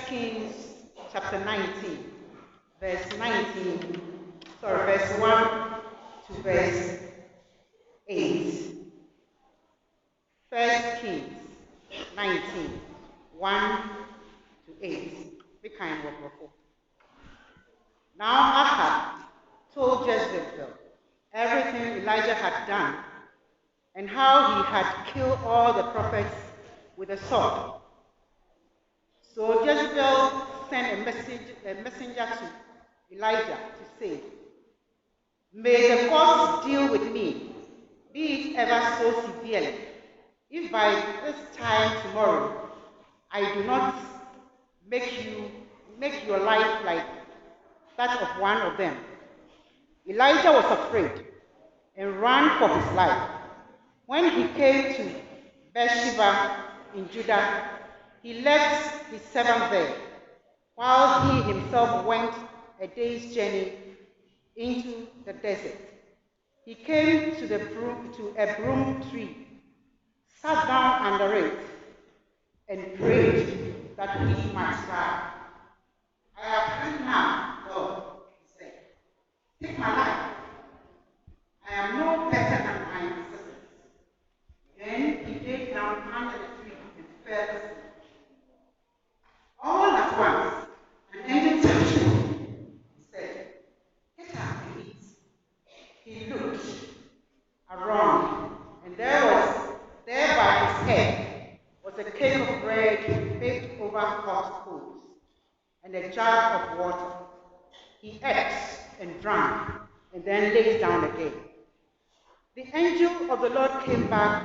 Kings chapter 19, verse 1 to verse 8. 1 Kings 19, 1 to 8. Be kind with your. Now Ahab told Jezebel everything Elijah had done and how he had killed all the prophets with a sword. So Jezebel sent a messenger to Elijah to say, "May the gods deal with me, be it ever so severely, if by this time tomorrow I do not make your life like that of one of them." Elijah was afraid and ran for his life. When he came to Beersheba in Judah, he left his servant there, while he himself went a day's journey into the desert. He came to a broom tree, sat down under it, and prayed that he might die. "I have come now, Lord," he said. "Take my life. I am no better than my ancestors." Then he lay down under the tree and fell asleep. All at once, an angel touched him. He said, "Get up and eat." He looked around, and there by his head was a cake of bread baked over hot coals and a jar of water. He ate and drank, and then lay down again. The angel of the Lord came back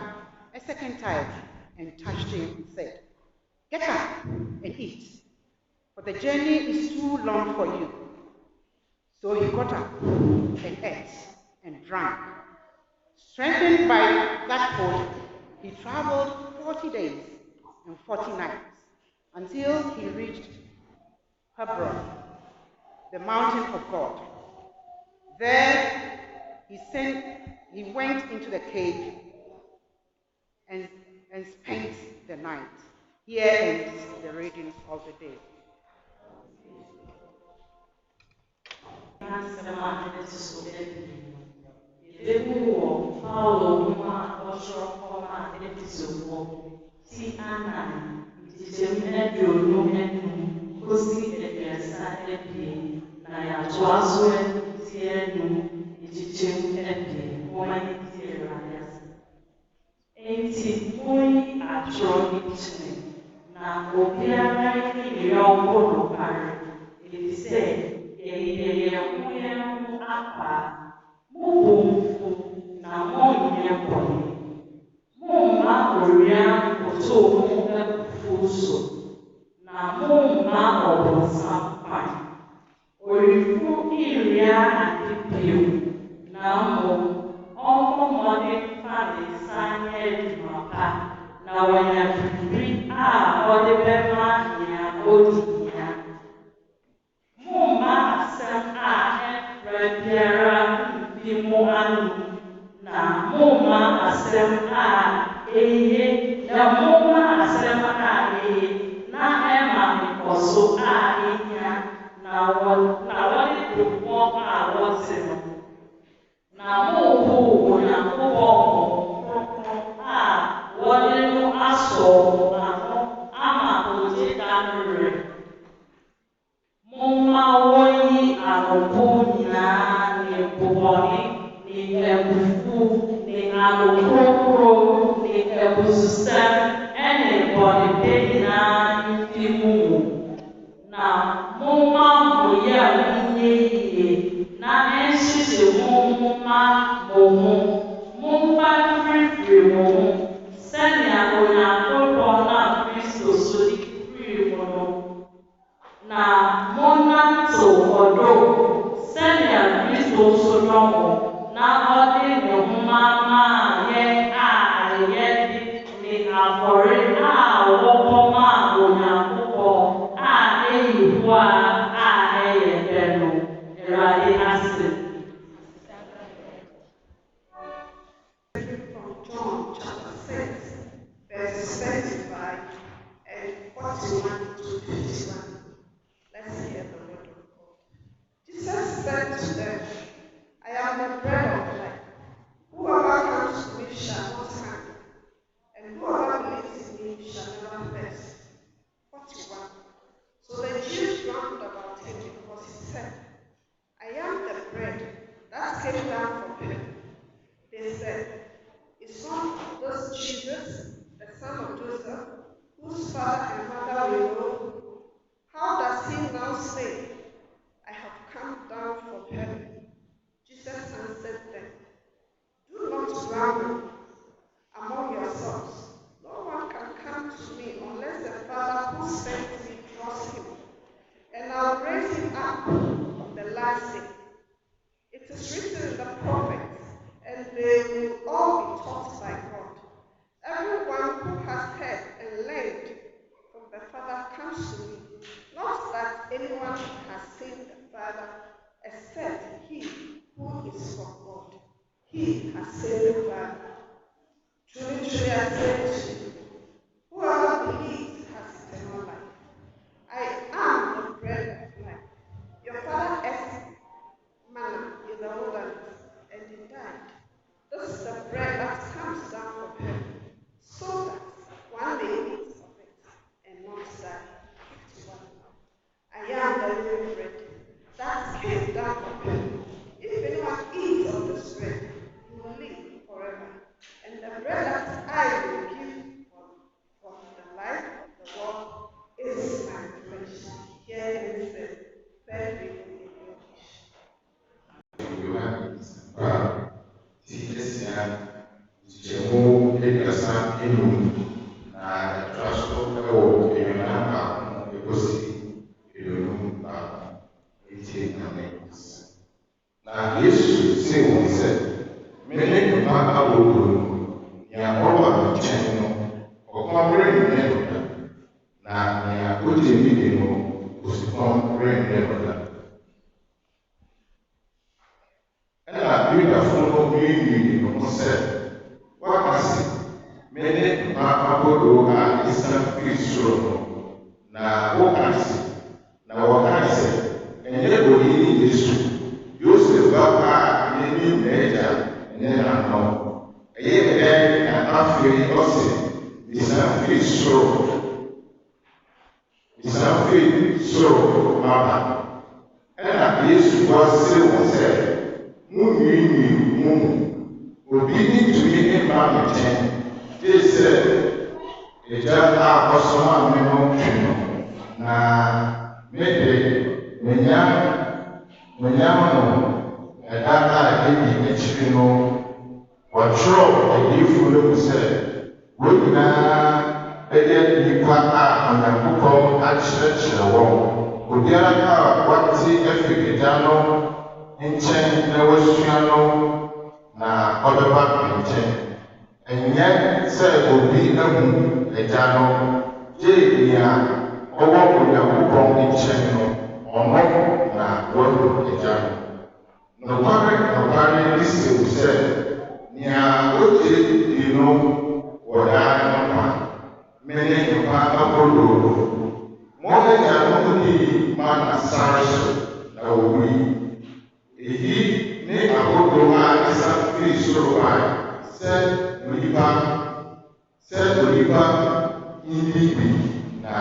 a second time and touched him and said, "Get up and eat, for the journey is too long for you." So he got up and ate and drank. Strengthened by that food, he traveled 40 days and 40 nights until he reached Hebron, the mountain of God. There he went into the cave and spent the night. Here ends the reading of the day. Enti muy atroditne na obiara ni yonko no pare elise eyeye mu apa mubumfu na monye poni mumma oria oto mu efuso na mumma obonsa pan orifu iria adipio na mo ọmọmọdé fàlẹ sáyẹ ìdùnnàpá na wọnyà fìfìrí ọdẹ bẹmà ìyà òdìyà mú má àsẹm ẹfrẹ biara bí mú ànú na mú má àsẹm èyí na mú má àsẹm èyí na ẹmà ìkọsọ èyíà na wọdẹ dùnkọ wọsẹ no. Na muhu unyakubo wale aso ama ojidanure mumma woyi arubu na ni buboni ni ebufu ni alukuro ni ebususem ene boni de na ifimu na mumma moye munye na enshise mumma momu mumfa frifri momu sani onyankopɔ na Kristo so di free mono na monanto ɔdɔ sani Kristo so dɔmo na ɔde ne homa maa yɛ yɛ di ne afɔre wɔbɔ maa onyankopɔ eyi hɔ ɛyɛ bɛ no Awurade ase. From John chapter 6, verses 35 and 41 to 51. not say, I have come down from heaven? Jesus answered them, do not grumble among yourselves. No one can come to me unless the Father who sent me draws him, and I'll raise him up on the last day. It is written in the prophets, and they will all be taught by God. Everyone who has heard and learned from the Father comes to me. Not that anyone has seen the Father, except he who is from God. He has seen the Father. Truly, truly, I say to you, whoever believes has eternal life. I am the bread of life. Your father ate manna in the wilderness, and he died. This is the bread that comes down from heaven, so that one may eat of it and not die. 51. I am the living bread that came down from heaven. If anyone eats of this bread, he will live forever. And the bread that I will give for the life of the world is my flesh. Here it says, third reading in Na Yesu se wɔn sɛ, mene nnipa ahodoɔ nea ɔba me nkyɛn no, ɔkɔm rennɛ no da, na nea ogye me di no, osukɔm rennɛ no da. Ɛna Yudafo no nwiinwii no ho sɛ, wɔaka se, mene nnipa ahodoɔ a esiane firi soro no, na wɔka se, na wɔka sɛ, ɛnyɛ oyi ne Yesu. Yosef baba yeni meja nena no eye na afiri ose bisanfiri soro baba ena Yesu wase wose munwi obi ni tumi ni ma mechen dese eja akosoma me no na mede menya no ɛdaka ɛdi akyiri no wɔtwerɛ adiifo no mu sɛ wɔn nyinaa ɛyɛ nnipa a Onyankopɔn akyerɛkyerɛ wɔn. Obiara a wɔte afiri Agya no nkyɛn na wɔasua no na ɔbɛba me nkyɛn. Ɛnyɛ sɛ obi ahu Agya no, gye nea ɔwɔ Onyankopɔn nkyɛn no, ɔno na wɔahu Agya no. Nokware isi wo sɛ nea ogye di no wɔdaa no kwa mene nnipa ahodoɔ. Mo agyanom dii mana sare so na wɔwui. Eyi ne ahodoɔ a ɛsiane firi soro bae sɛ onipa nni bi na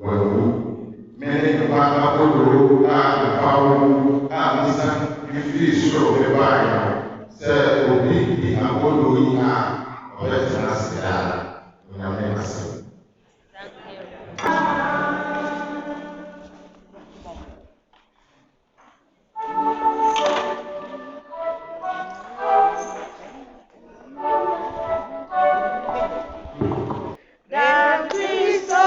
wawu. Mene nnipa ahodoɔ a nnipa a ɛsiane firi soro bae no sɛ obi di ahodoɔ yi a ɔbɛtena ase daa. Onyame asɛm. Oh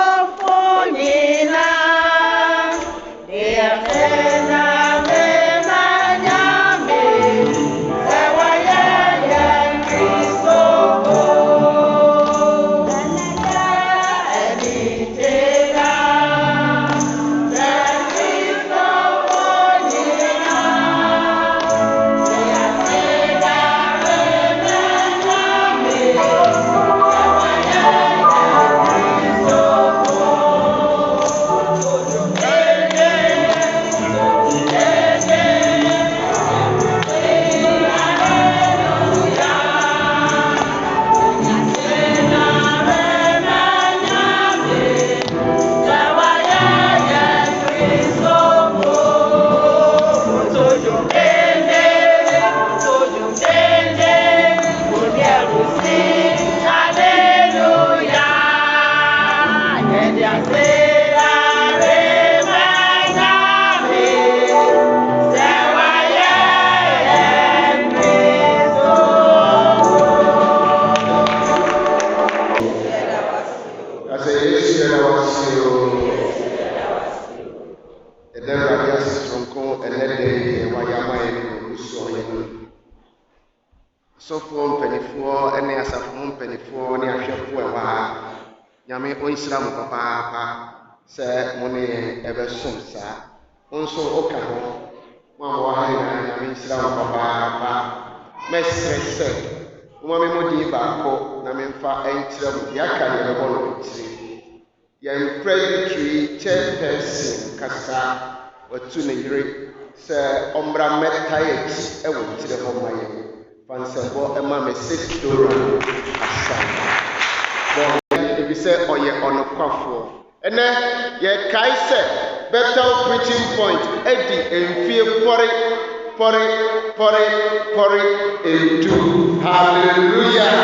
asɔfoɔ mpanimfoɔ ne asafo mpanimfoɔ ne ahwɛfoɔ ɛwɔ ha nyame ɔnhyira mo papaapa sɛ mo ne yɛn ɛbɛsom saa wo nso woka ho mo a mowɔ ha nyinaa nyame nhyira mo papaapa mɛsrɛ sɛ moma me mo din baako na memfa ɛnkyerɛ mo deɛ aka deɛ bɛbɔ no akyire yɛn presbytery chairperson kasa watu ne yere sɛ ɔmmra mmɛtae akyi ɛwɔ kyerɛ hɔ ma yɛn fa nsɛmbɔ ɛma me Dora Asama ebi sɛ ɔyɛ ɔnokwafoɔ ɛnɛ yɛkae sɛ Bethel preaching point adi mfie pɔre edu hallelujah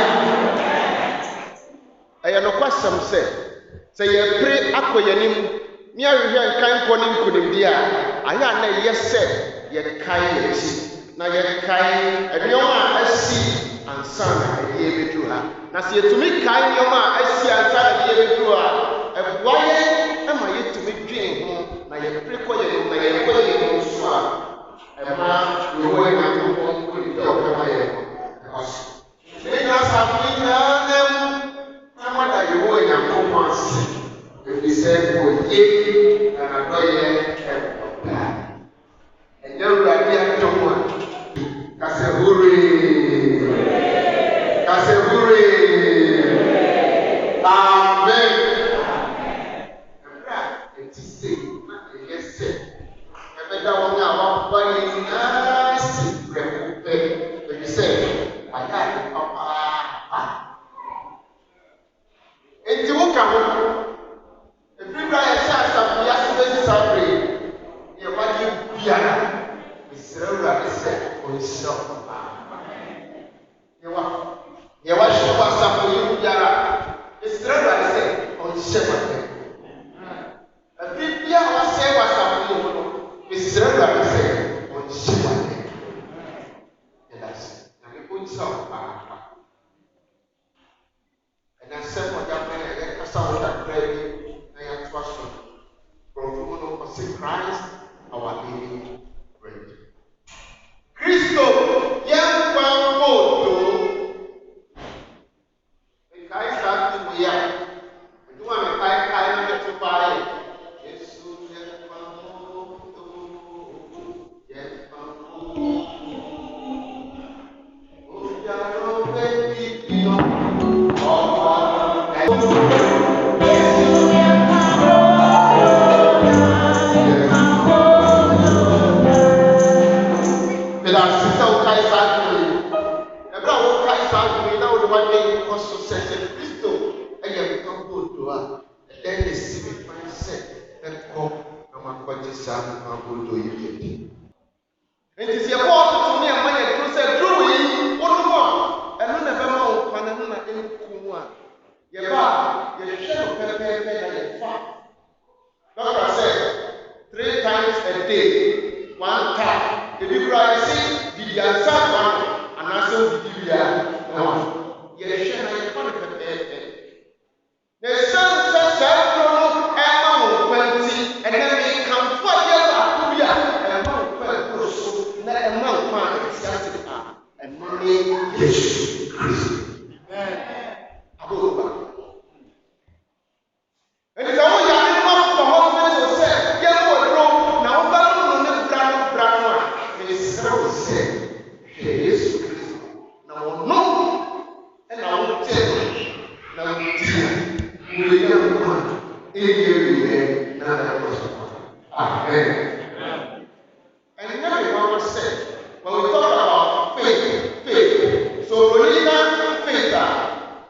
ɛyɛ nokwasɛm sɛ yɛpere akɔ yɛnim ne ahwehwɛ nkankɔ ne nkonimdi a ayɛ a na ɛyɛ sɛ yɛkae yɛkyi na yɛkae nneɛma a asi ansa na ɛde yɛbɛduru ha na sɛ yɛtumi kae nneɛma a asi ansa na ɛde yɛbɛduru ha ɛboa yɛn ma yɛtumi dwen ho na yɛpere kɔ yɛn na yɛkɔ yɛn ho nso a ɛma yɛwɔ yɛn nyankopɔn nkonimdi a ɔbɛma yɛn ɛkɔ so ne nyinaa asafo yi nyinaa nam ama da yɛwɔ yɛn nyankopɔn ase ɛfiri sɛ wɔye na n'adɔyɛ ɛbɔba ɛnyɛ awurade adom a kasɛ huree amen ɛberɛ a ɛti se na ɛyɛ sɛ ɛbɛda wɔn a wɔaba yɛ nyinaa si prɛko pɛ ɛfiri sɛ ayɛ ade papaapa enti woka ho Everybody has some yasses suffering. You want you piano. Mr. Rabbit said, "Oh, stop." You want to pass up for you, Yara. Mr. Rabbit said, "Oh, shepherd." A big piano say what's up for you. Mr. Rabbit said, "Oh, shepherd." Yes, and we put some. And I said, "What you're I saw that prayer." Christ, our living bread. Christo, young one, the Christ that we are. We do want to kind to buy. Yes, It is your fault to me and when you say true, what more? And none of them all can in Kumua. Yaba, you shall pay Doctor said 3 times a day, 1 time. If you cry, see, did you answer one? And answer did you no. You shall not pay. The sun says, Emma 20, and then we come for and money Jesus Christ. And it's all your animal for hospital said, yeah, what now, brown, it's so said, Jesus Christ. Now, no, and I will tell you, now, we young one, in amen. And everyone said, when we talk about faith. So Rolina faith,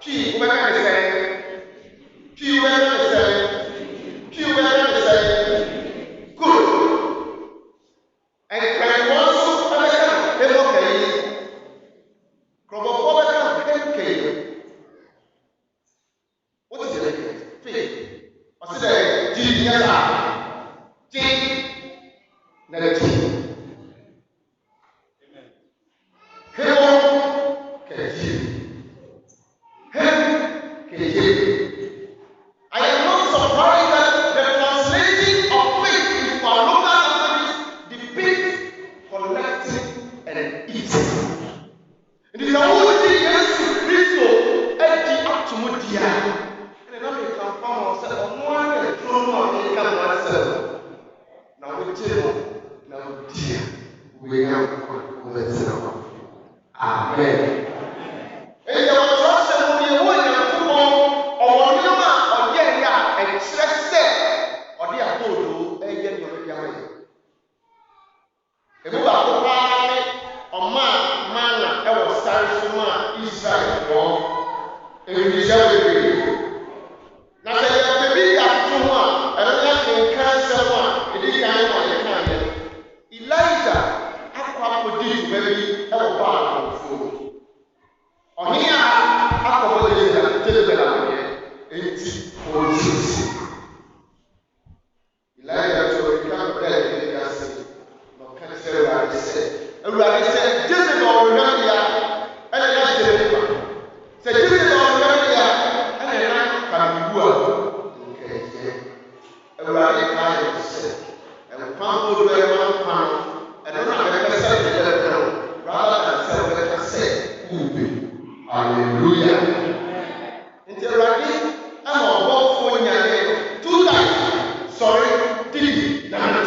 P where is it? P where is it? P where is it? Good. And can also understand the okay. Probably okay. What is it? Faith. What's it? Jesus. Amen. And there was also a woman or Yama or Yaya and Stress or the Apodo, a young Ebu akopaa ọma mana ɛwɔ sáré so ma Israel wɔ ebibiya bebree na sɛ yɛ bebi ato ho a ɛno yɛ nka nsɛm a edi kan ma yɛ kan yɛ Elijah akɔ akɔdi dwuma bi ɛwɔ Baal akɔfoɔ ɔhene a akɔbɔ Jezebel ahoyɛ enti ɔresisi Elijah to become dead in the city. Everybody said, Jezebel remember and then Jezebel. Said Jezebel remember and then can be good. Everybody kind of said, and Pampo do everyone come and then I said the devil rather than say, hallelujah. Until Radi, I'm a walk for you 2 times. Sorry, did not.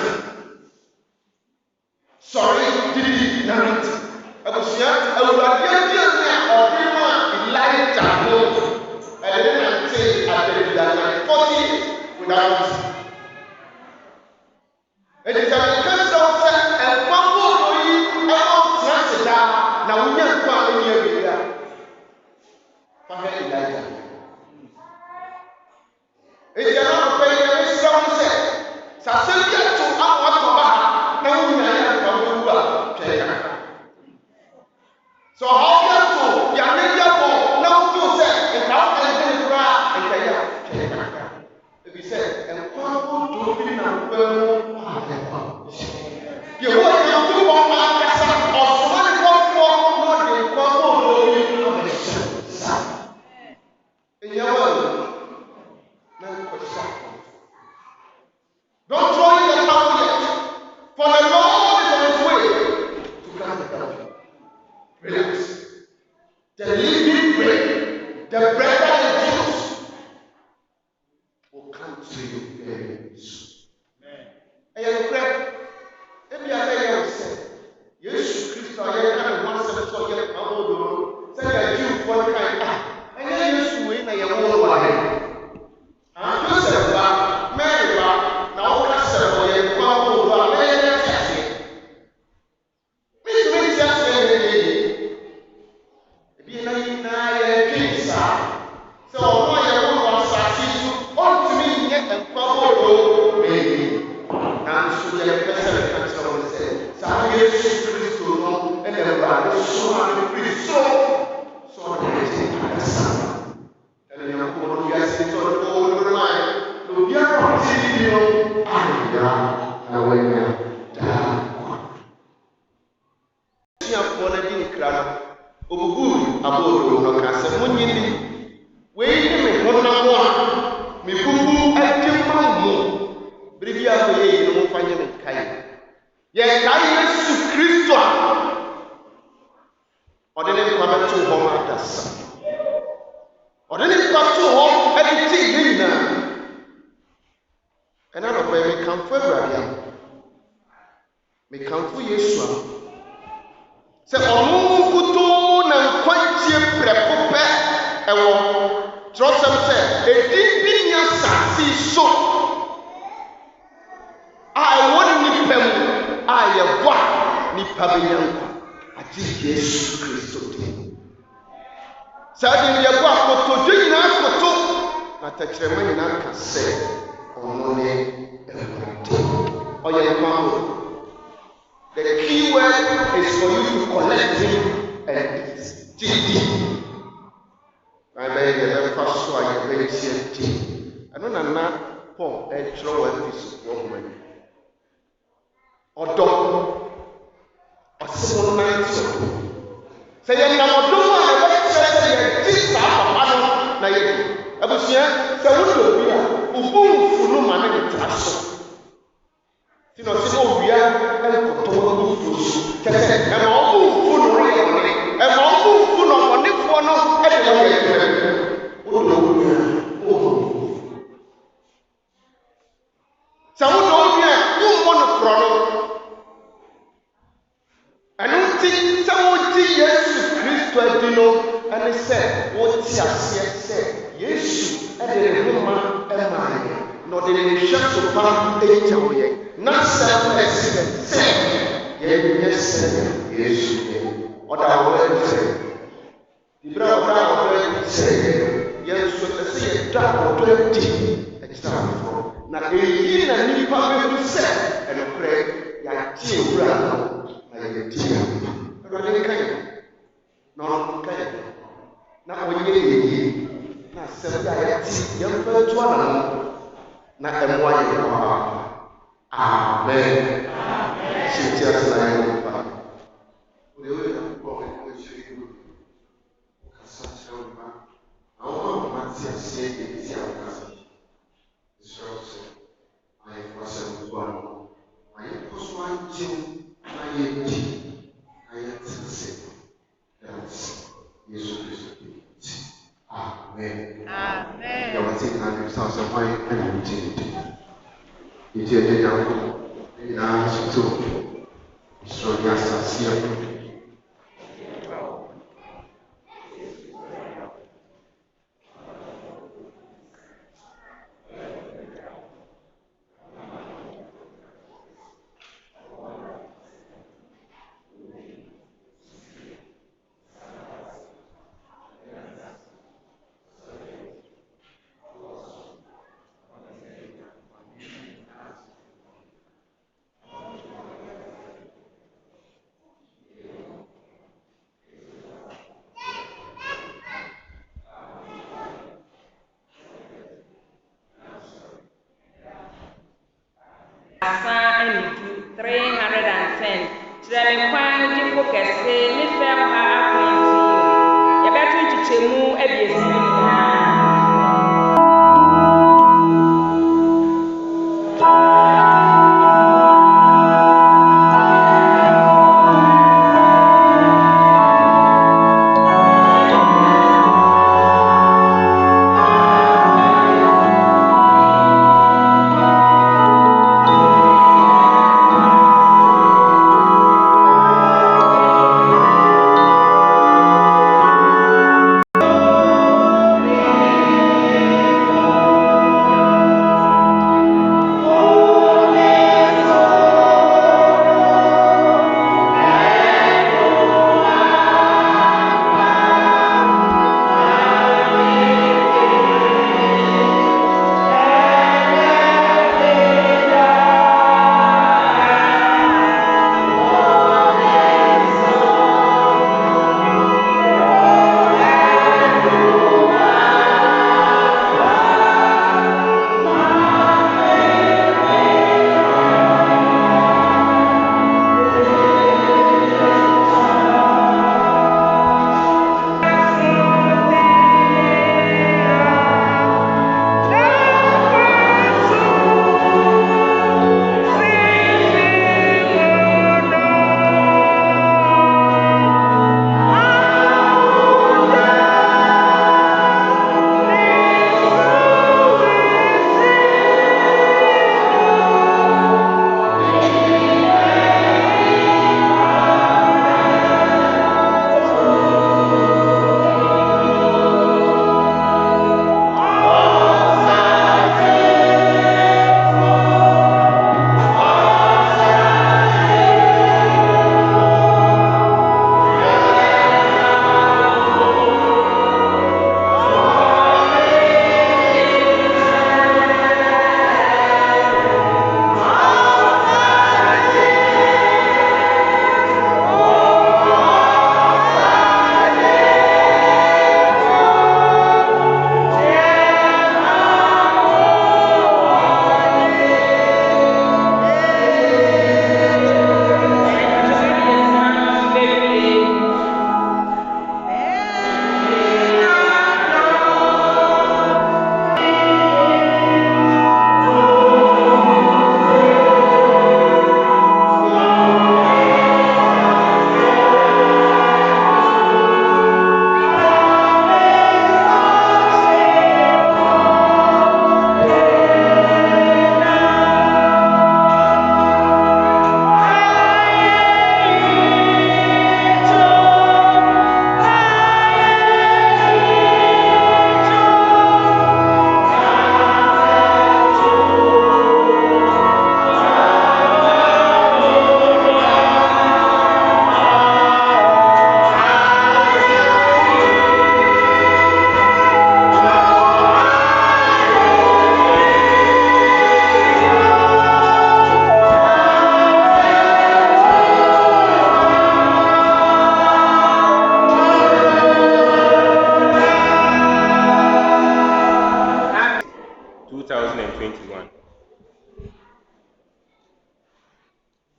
Sorry, did not. I was young, I would have given or Elijah goes. And then I say, I did that 40 years without. It is a because of that, and one more you about Transita. Now we are quite near here. Elijah. It is not very strong set. Sasabia to Aqua, now we are. So how you to Yamia now you say and how can you cry and if you say and Pampo do be now you want to do one man or somebody come for more than Pampo in your world. Don't throw in the towel yet, for the Lord is on his way to come to help you. Relax. The living bread, the bread that is juice, will come to you very soon. And you pray, if you are there, you say, Jesus Christ, I am one step so yet, I will do. Say a Jew for the kind, and then you swing and you won't lie. And you say, Mary, now cast away and come over, Mary, that's it. Which means that's so why you want to succeed to me and follow me? And so the person can say, Sam Jesus Christ and the brother so many so and you know you guys in sort of over mind. No, we are not seeing you. I Obugu abodo no kase munyini we ni me honna mo a me bubu adwuma mo biribi a ko ye no mfanye me kai ye kai Yesu Kristo a odene kwa beto ho ma dasa odene kwa to ho editi yina ena no pe me kamfo Awurade me kamfo Yesu a se omu kuto na nkwantie preko pe ewo trosem se edi binya sasi so I want ni pem I wa ni pabenyanko ati Yesu Kristo de sadi ye kwa koto dwina koto na takrema nyina ka se ono ne Awurade oye kwambo. The key word is for you to collect him and TD. I beg the first one I very TD. I don't know Paul and throw a piece of woman. Or dog or simple night. Say, I am a dog, I this up. I was here, so who man trash. You know, so we are and to and all full and all full of money for no so who want to chrono so adi no ɛne sɛ wote aseɛ sɛ yesu ɛde ne homa ɛmaa yɛn na ɔde ne hwɛ so pa ɛgya wo yɛn na sɛ ɛsi yɛn sɛ yɛnyɛ sɛ yesu yɛ ɔda ɔwɔ adi sɛ dibere a ɔda ɔwɔ adi sɛ yɛn nso ɛsɛ yɛda ɔdɔ adi ɛkyerɛ afoforɔ na ɛyi na nnipa bɛhu sɛ ɛnokorɛ yɛagye ewura no na yɛdi yɛn awurade nka yɛn na ɔno nka yɛn na ɔnyɛ yɛyie na asɛm a yɛte yɛmfa atu ana no na ɛmmoa yɛn papa amen hyɛnti ase na yɛn nipa wode wo yɛ nkɔ ɛkyerɛ yi kasa kyerɛ wo ba na wɔn a wɔate aseɛ yɛti a wɔkasa ɛsrɛ wo sɛ na yɛmfa sɛ wo ano na yɛnkɔ so agye wo na yɛgye na yɛtena sɛ Yesu Kristo. Amen. Amen. Ya wati na ni sa sa mai ana mti. Iti ete yangu na situ. So ya sa sia.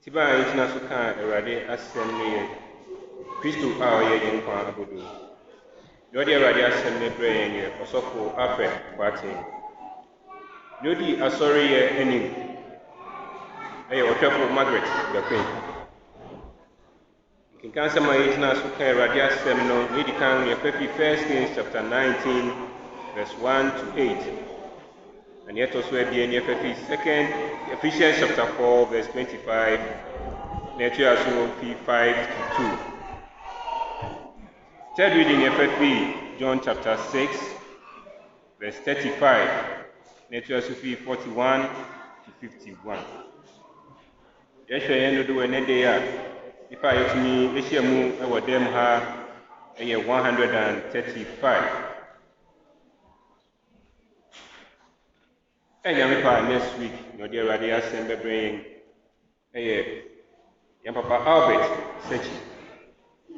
Tiba a yɛgyina so ka Awurade asɛm no yɛ Kristo a ɔyɛ yɛn nkwa abodo. Deɛ ɔde Awurade asɛm no brɛ yɛn yɛ ɔsɔfo Alfred Boateng. Deɛ ɔdi asɔreyɛ anim ɛyɛ ɔhwɛfo Margaret Bekwin. Nkenka nsɛm a yɛgyina so ka Awurade asɛm no yɛdi kan yɛfa fi 1 Kings chapter 19 verse 1 to 8. And yet also at the end of Ephesians chapter 4 verse 25. Nature also 5 to 2. Third reading FFP John chapter 6 verse 35. Nature also 41 to 51. Yeshua yendo do ene de ya. If I to me ehia mu e dem ha eye 135. And next week, no dear Radia Assembly bring a young Papa Albert Sechi,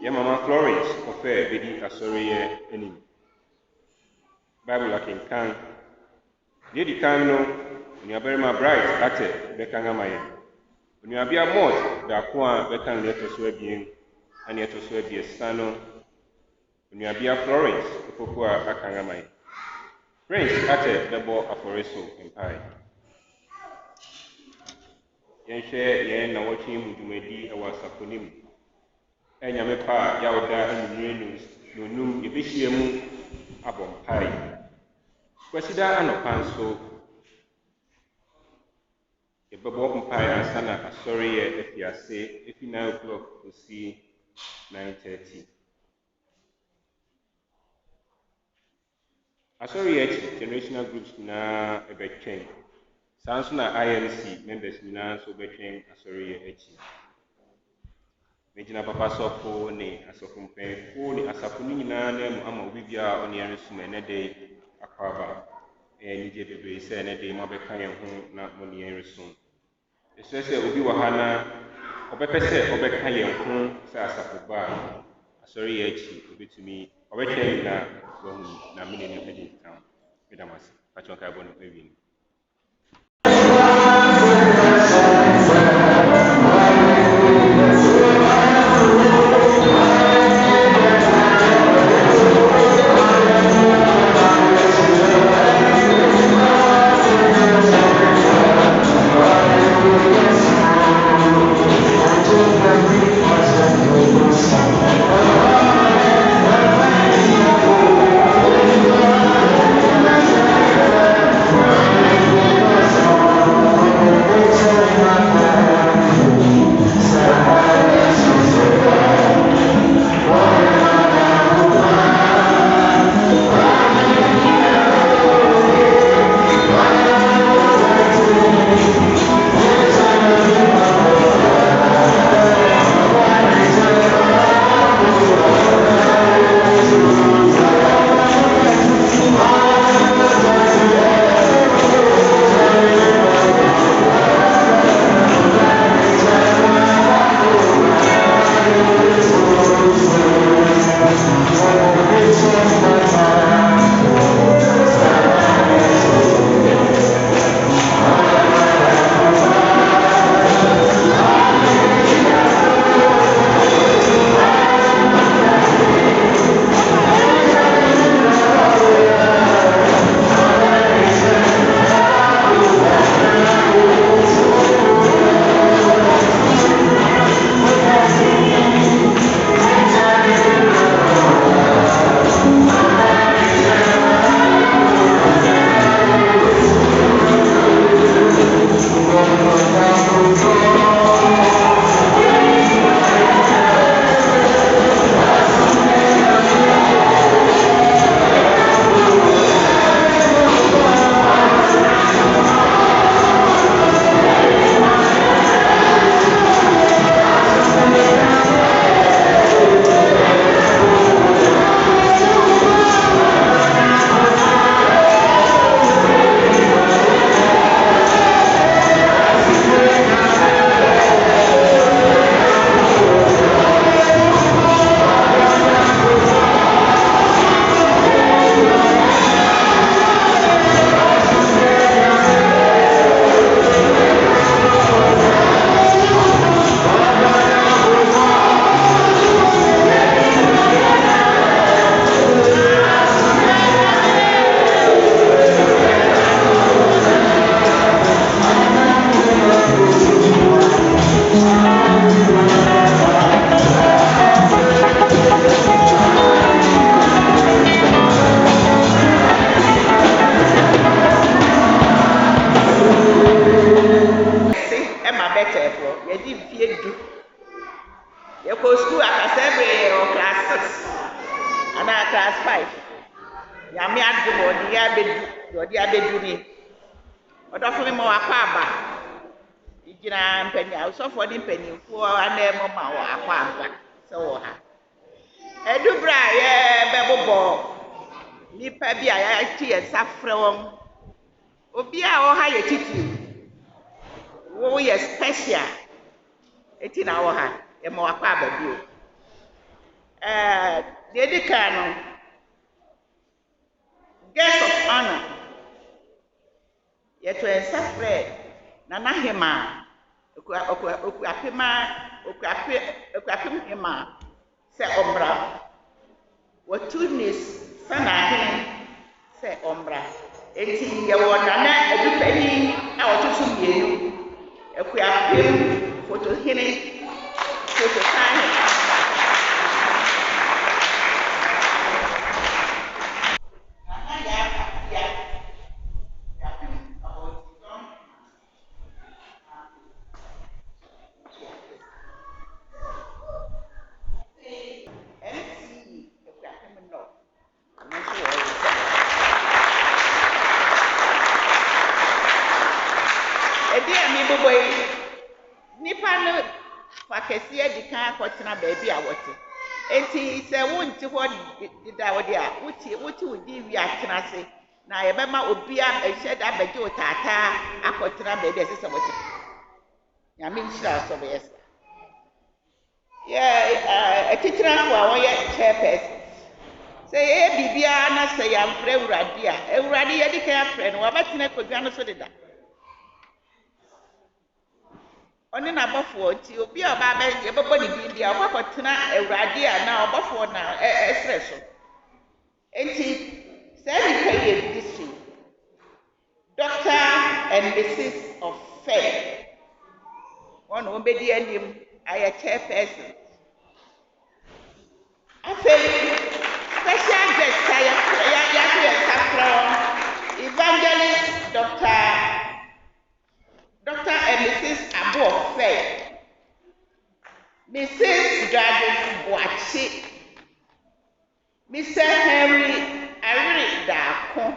young Mama Florence, of fair Bidi Asoria any Bible like in Kang. Lady Kano, when you are very my bright at it, Bekangamay. When you are be a mod, the Aqua Bekan let us being, and yet also be a Sano. When you are be a Florence, the Pokua Akangamay. Prince ate bɛbɔ afɔreso mpae. Yɛnhwɛ yɛn na wɔtwe mu dwumadi ɛwɔ asafo no mu. Ɛnyame pa a yɛawoda anwummere nonum yɛbɛhyia mu abɔ mpae. Kwasida anɔpa nso yɛbɛbɔ mpae ansa na asɔre yɛ afiase efi 9 o'clock kosi 9:30. Asɔre yɛ akyi generational groups na ɛbɛtwɛn. Saa nso na IMC members nyinaa nso bɛtwɛn asɔre yɛ akyi. Megyina papa sɔfo ne asɔfo mpanyinfo ne asafo no nyinaa na mu ama obi biara ɔne yɛn nso ɛnɛ de akɔ aba. Ɛyɛ anigye bebree sɛ ɛnɛ de mo abɛka yɛn ho na mo ne yɛn reso. Ɛsɛ sɛ obi wɔ ha na ɔbɛpɛ sɛ ɔbɛka yɛn ho sɛ asafo ba a asɔre yɛ akyi obetumi ɔbɛtwɛn na wahu na mene ne adi tam. Medamase. Patron ka bɔ no awie. for yɛdi mfie du yɛkɔ school akasa bere yɛ wɔ class 6 anaa class 5 nyame adom ɔde abɛdu ni ɔdɔfo mi ma wakɔ aba gyina mpanyin asɔfoɔ ne mpanyinfoɔ anan mu ma wɔ akɔ aba sɛ wɔ ha ɛdubra a yɛbɛbobɔ nipa bi a yɛate yɛn nsa frɛ wɔn obi a ɔha yɛ titiri wo yɛ special eti na wɔ ha yɛma wakɔ aba bio deɛ di kan no guest of honor yɛto nsa frɛ Nana Hema okuapem hema sɛ ɔmbra watu nis sana hene sɛ ɔmbra enti yɛwɔ nana adupani a wɔtoto mmienu akuapem fotohene fotosan nipa no fakɛse adi kan akɔtena baabi a wɔte enti sɛ wonte hɔ deda hɔ de a wote wo di wi atena ase na yɛbɛma obi a ɛhyɛ da abɛgye wo taataa akɔtena baabi a ɛsɛ sɛ wɔte nyame nhyira sɔ bɛyɛ sa atitirafoɔ a wɔyɛ chairperson sɛ yɛyɛ biribiara na sɛ yɛamfrɛ awurade a awurade yɛde kan afrɛ no wɔbɛtena akonnwa no so deda ɔne n'abɔfoɔ nti obi a ɔba yɛbɛbɔ ne din bi a ɔkɔkɔtena awurade a na ɔbɔfoɔ na ɛsrɛ so nti saa nipa yɛ district Dr. and Mrs. of Fair wɔn bɛdi anim ayɛ chairperson afei special guest a yɛafrɛ evangelist Dr. and Mrs. Abu of Fair, Mrs. Gladys Boachi, Mr. Henry Ari Dako,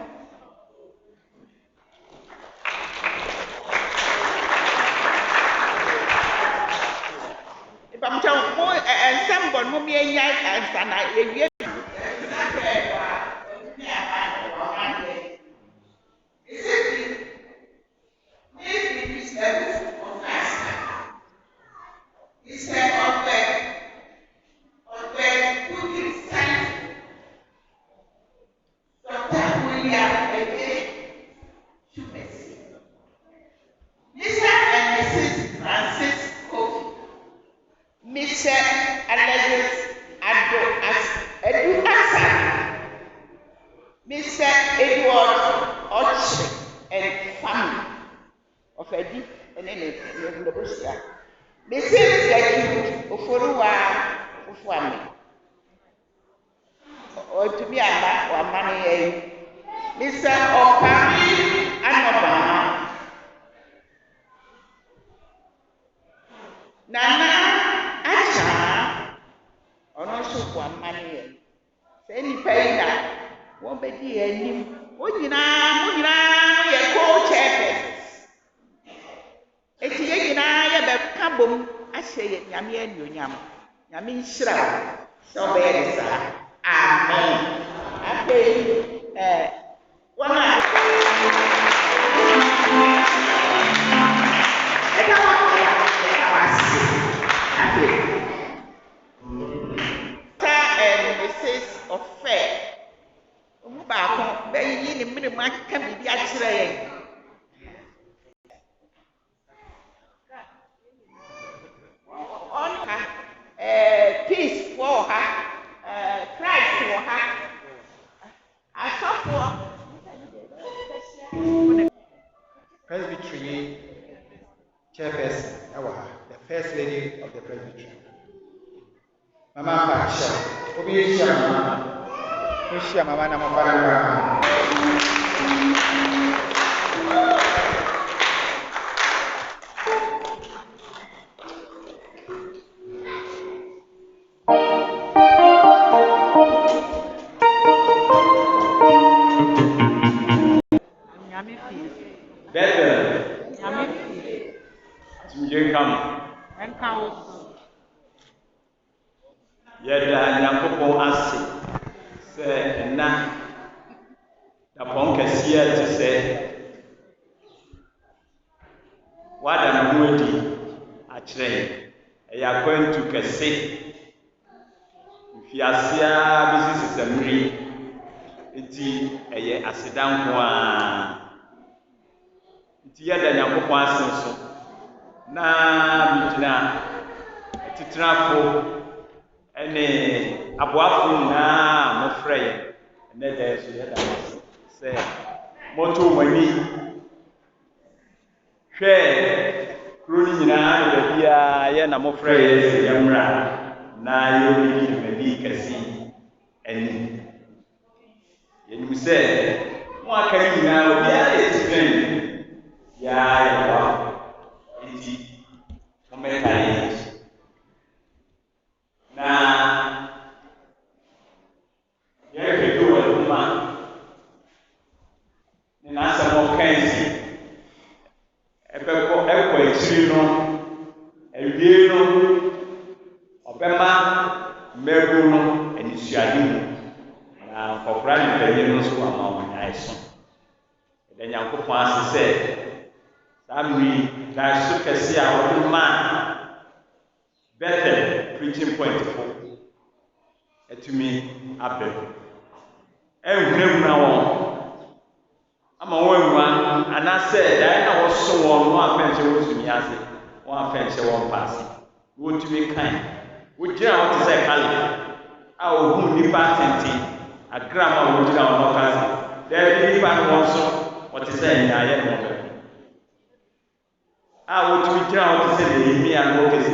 if I'm telling you, and someone who may and Mr. Alexis Edu Asa, Mr. Edward Ochre and family of Edi and Nebuchadnezzar, Mrs. Gertrude Oforuwa Ufuami, or to be a money, Mr. Opari Anobama, Nana. One money. Say any pay that won't be any. Mujina, your co-chairpersons. It's a kabum, I say it, Yami and Yam. Yamin Shra. So bad, sir. Amen. I pray, one of fair. Back, baby, in the middle, my can be actually. On her, peace for her, Christ for her. I saw for Presbytery chairperson, the first lady of the Presbytery. Mama Pacha, Obi Mama, Oshia Mama Namapara. And council. Yɛda Nyankopɔn ase sɛ ɛna dapɔn kɛseɛ te sɛ wada ne ho adi akyerɛ ɛyɛ akwantu kɛse mfiasea bɛsi sesamiri nti ɛyɛ aseda nko a nti yɛda Nyankopɔn ase nso na migyina atitirafo ɛne aboafo nyinaa mofrɛ yɛn ɛnɛ da so yɛda ase sɛ mɔto m'ani hwɛ kuro no nyinaa ne baabiaa yɛ na mofrɛ yɛn sɛ yɛmmra na yɛbɛdi dwumadi kɛse ani yɛnim sɛ mo aka no nyinaa obiara yɛ tigrɛn yɛa yɛwa nti mommɛka yɛn na yɛhwɛ bi wɔ nhoma ne n'asɛm ɔkae si ɛkɔ akyiri no awie no ɔbɛma mmabu no anisuade mu na nkɔkora ne mpanyin no nso ama wɔn nyae so ɛda Nyankopɔn ase sɛ saa mmiri dan so kɛse a wɔde maa Bethel preaching point fo atumi abɛ ɛnhunahuna wɔn ama wɔn anwa anaasɛ dae na wɔso wɔn no afɛnhyɛ wɔn sumi ase wɔn afɛnhyɛ wɔn paase wɔtumi kan wogyina hɔ te sɛ kale a ohun nipa tenten agram a wogyina hɔ no kase dɛbi nipa no wɔn so wɔte sɛ nyaayɛ no wɔn a wɔtumi gyina hɔ te sɛ Nehemia no wɔkɛse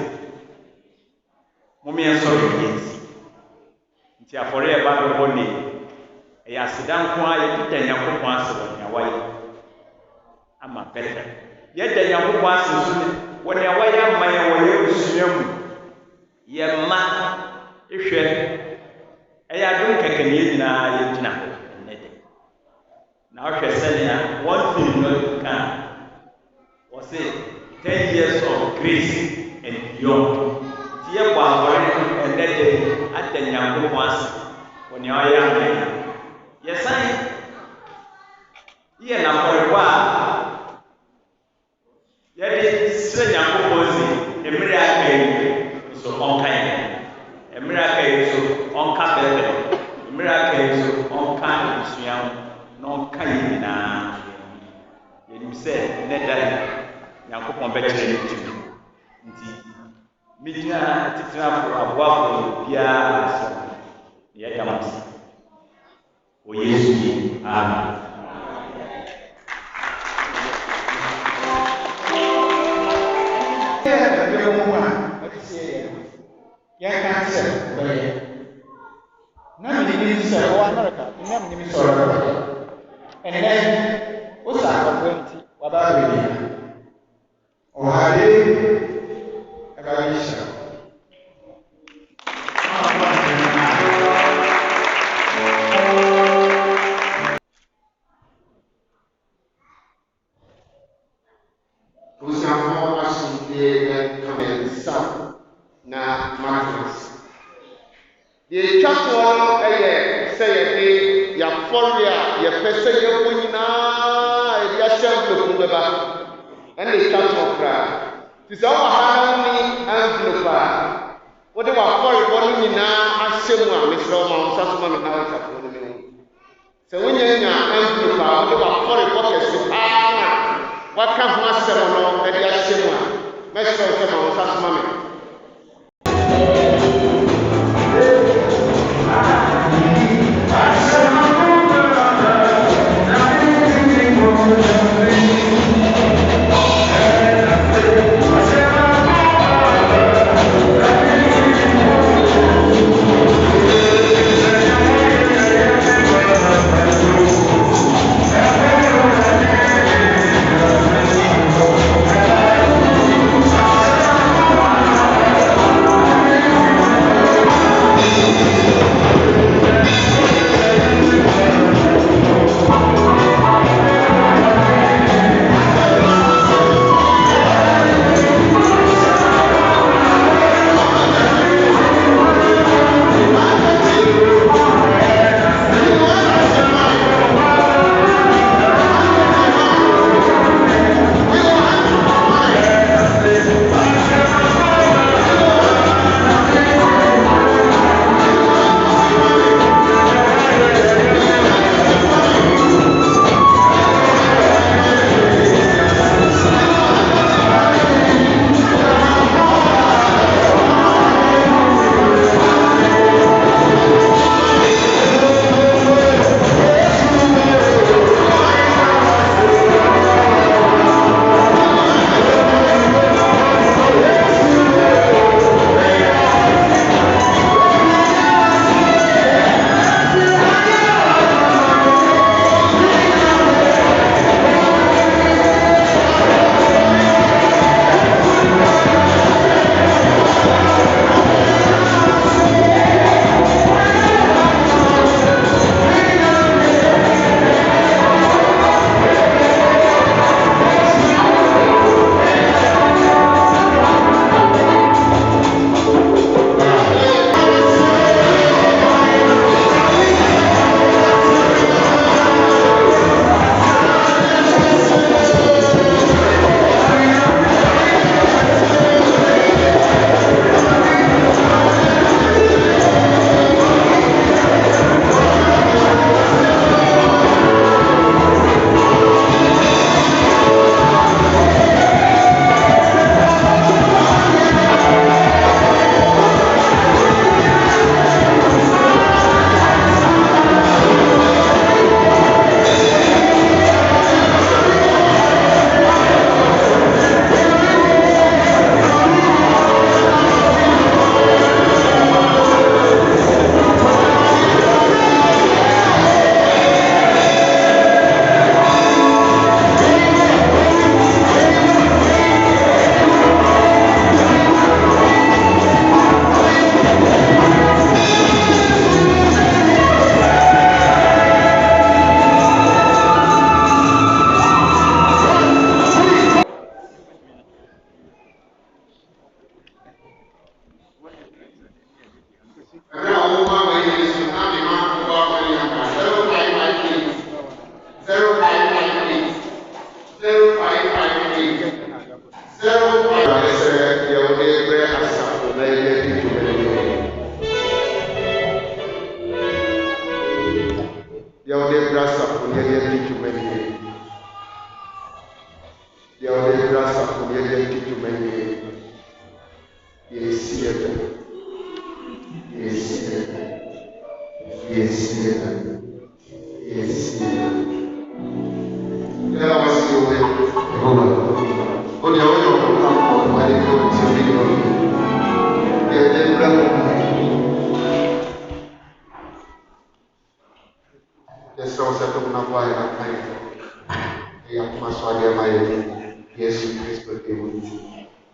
mummy nsɔre yɛnsi nti afɔre yɛ ba bɛbɔ ne ɛyɛ aseda nko a yɛdeda Nyankopɔn ase wɔ nea wayɛ ama Bethel yɛda Nyankopɔn ase nso wɔ nea wayɛ ama yɛn wɔ yɛn abusua mu yɛmma ehwɛ ɛyɛ adom kɛkɛ ne yɛn nyinaa yɛgyina hɔ ɛnnɛ dɛ na ɔhwɛ sɛnea one thing no ka wɔse 10 years of grace and beyond yɛbɔ afɔre ɛnnɛ dɛ ada Nyankopɔn ase wɔ nea ɔyɛ ama yɛn yɛsan yɛ n'afɔrebɔ a yɛde srɛ Nyankopɔn si mmerɛ aka yi nso ɔnka yɛn mmerɛ aka yi nso ɔnka bɛbɛ mmerɛ aka yi nso ɔnka abusua na ɔnka yɛn nyinaa yɛnim sɛ nnɛ da Nyankopɔn bɛkyerɛ ne tumi nti migyina atitirafo aboafo biara ase yɛda mo ase wɔ Yesu yi amen.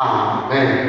Amen.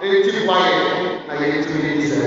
enti boayɛ na yɛntumi di sɛ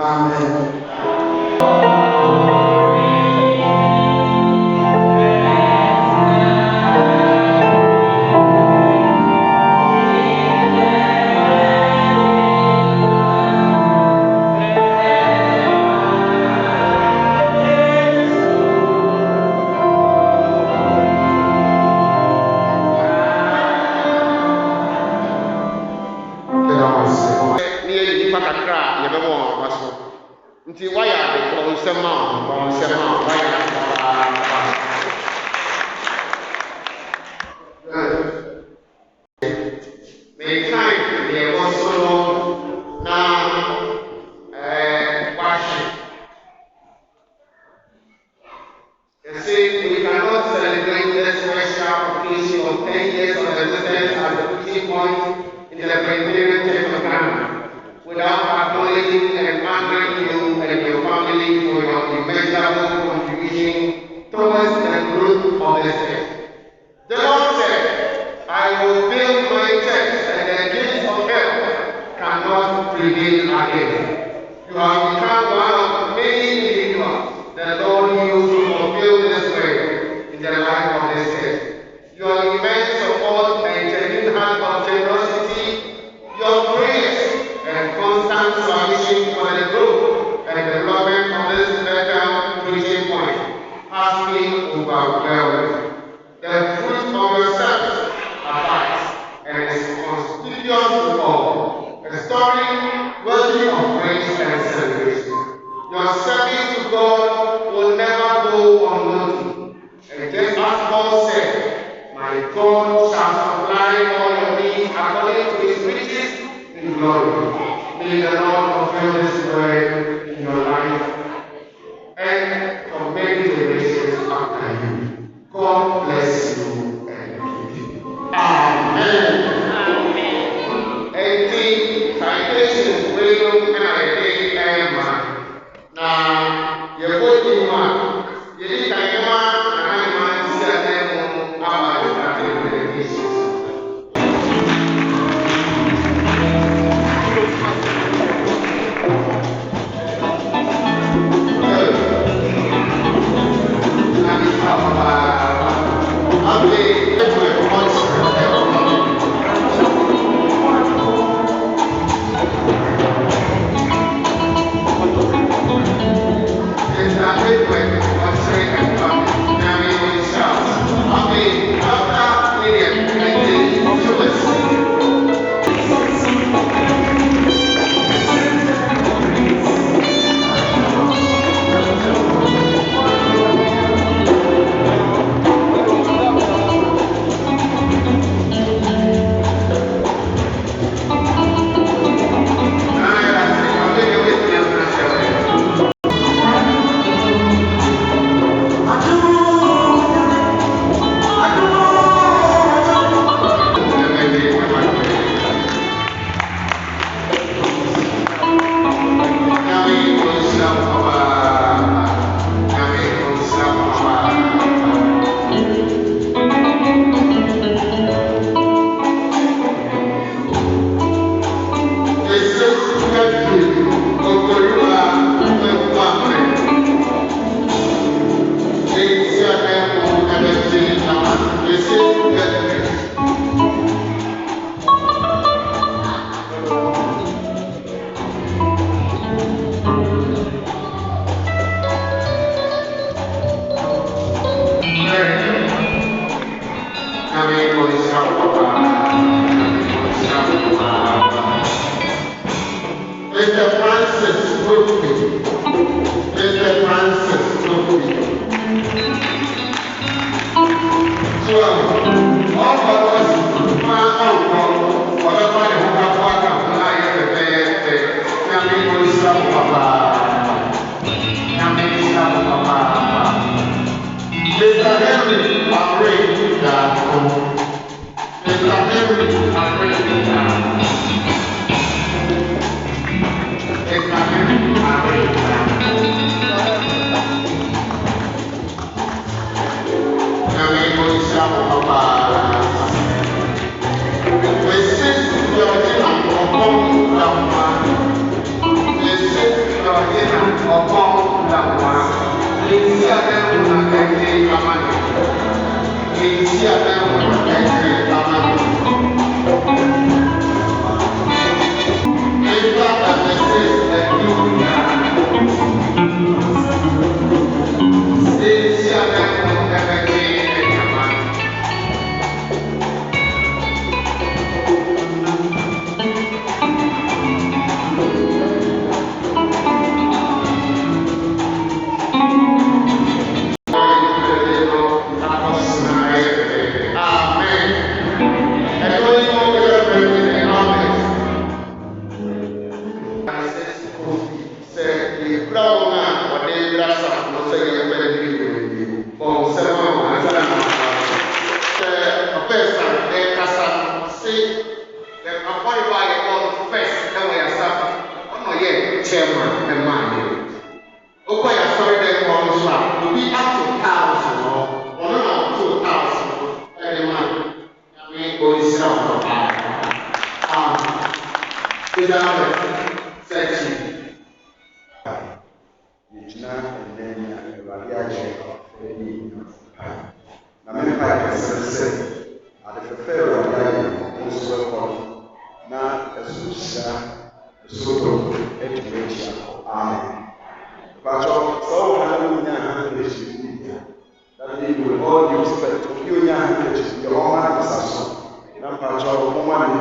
Amen. kura wɔn a wɔde dra asafo no sɛ yɛn bɛ di wɔ wɔn nsɛm a wɔn asa no ɔfɛsa ɛkasa se afɔriba yɛ wɔn fɛs ɛwɔ yɛ asafo ɔno yɛ chairman ɛmaa yɛ okɔ yɛ asɔre dɛ kɔ no so a obi ato taals no ɔno na ɔto taals no ɛde ma nyame ɔnsira wɔn paa ɛda no sɛkyi yɛgyina ɛnɛ nya awurade akyɛ afɔre ne na mepa ɛkɛsɛ sɛ ade fɛfɛ awurade ayɛ wo nso bɛkɔ no na ɛso hyira ɛso dɔ atumi akyi akɔ amen Pastor, so how do you know that they will all use faith? You know, your own assassin. Now, Pastor, woman,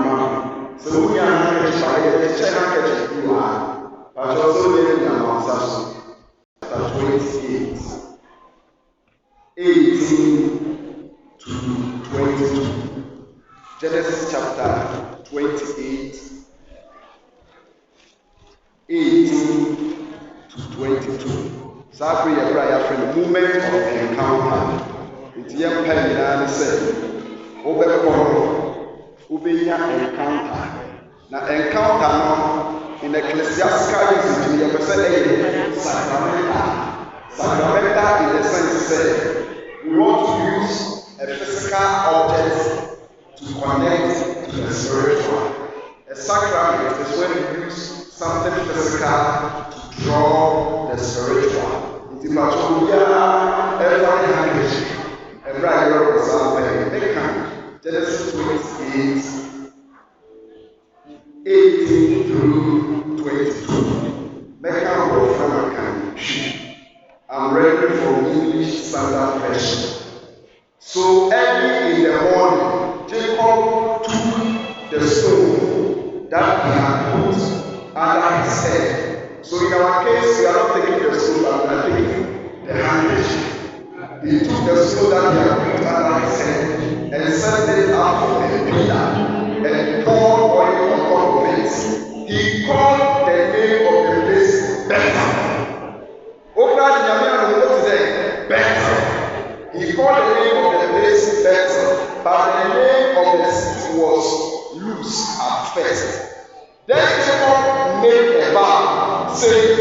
so we are not going to try to check you are. Pastor, so they are assassin. Chapter 28, 18 to 22. Genesis chapter 28, 18 to 22. Sabri Abraya friend, moment of encounter. It's young penny and said, Obenya encounter. Now encounter in ecclesiasticalism, you have said sacramental. Sacramental in the sense say we want to use a physical object to connect to the spiritual. A sacrament is when you use something physical draw the spiritual. It's about every handkerchief, every year of something. They can. Genesis 28, 18 through 22. Make a word from a country. I'm ready for English Standard Version. So early in the morning, Jacob took the stone that he had put under his head. So in our case, we are not taking the stone, but we are taking the handkerchief. He took the stone that he had put under his head and set it up on a pillar and poured oil on top of it. He called the name of the place Bethel. Bethel. He called the name of the place Bethel, but the name of the city was Luz at first. Then Jacob made a vow, saying,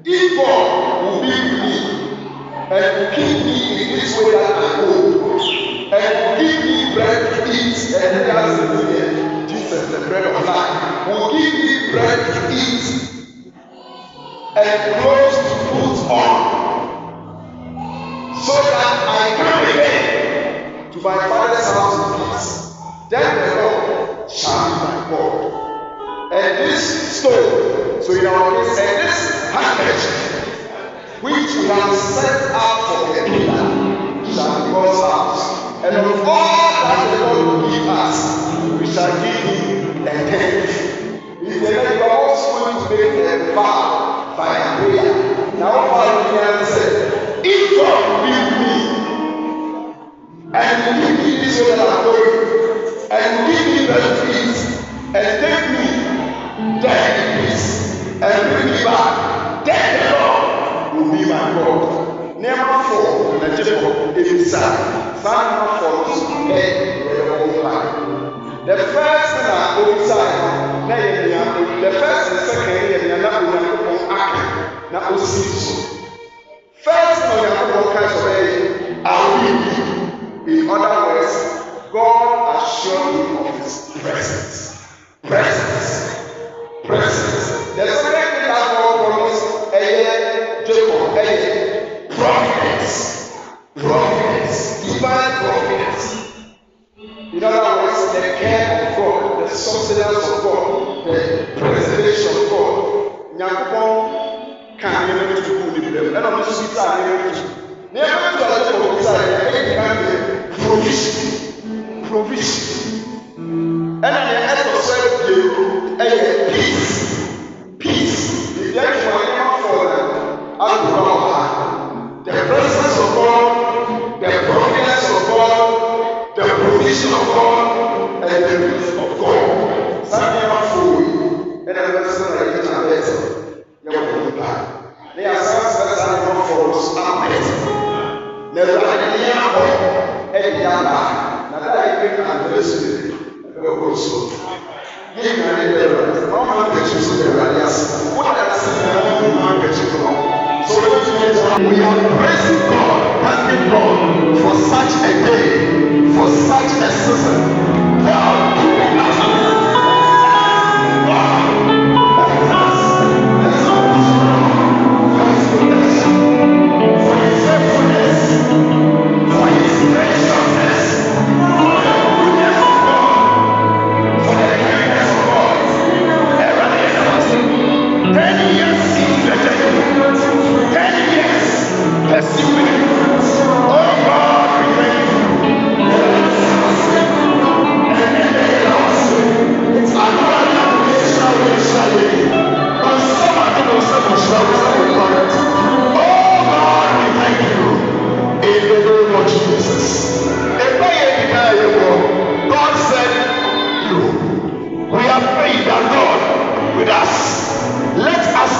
if God will be with me and will keep me in this way that I go, and will give me bread to eat, and that's Jesus, the bread of life, will give me bread to eat and clothes to put on, so that I come again to my father's house in peace. Then the Lord shall be my God. And this stone, so in our case, and this handkerchief, which we have set up for a pillar, shall be God's house. And of all that the Lord will give us, we shall give him a tenth. If the Lord is also going to make a vow by a prayer, now Father William said, if God will be with me, and will give me this way that I'm going, and will give me benefits, and take me there in peace, and bring me back, then the Lord will be my God. Never fall, and Jacob inside. Number 4 is the first thing I inside, the first and second, first thing in other words, God assured him of his presence. Presence. The second thing that God promised Jacob, providence, divine providence. In other words, the care of God, the sustenance of God, the preservation of God. Nyankopɔn kan nneɛma bi to gu ne blam ɛna ɔno nso bisa nneɛma bi nneɛma bi to a Jacob bisa yɛ ɛyɛ kan yɛ provision ɛna nea ɛtɔ so abie ɛyɛ peace. Ìdí ɛyɛ wɔn ɛyɛ afɔ akɔrɔ ɔha. The presence of God, the providence of God, the provision of God, and the peace of God. Some never fool, and the person like it and better. You will not follows Ahmed. Never any yama, Nada even anniversary, also. You can never, no man gets you the radius. What I said, no man gets you from. So we are praising God, thanking God for such a day, for such a season. God giving us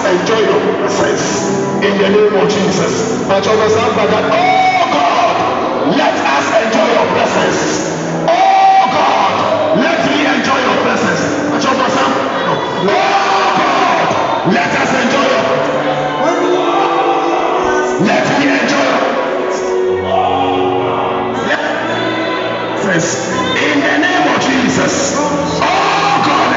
enjoy your presence in the name of Jesus. But you understand that, oh God, let us enjoy your presence. Oh God, let me enjoy your presence. But you understand? Oh God, let us enjoy your let me enjoy your presence in the name of Jesus. Oh God,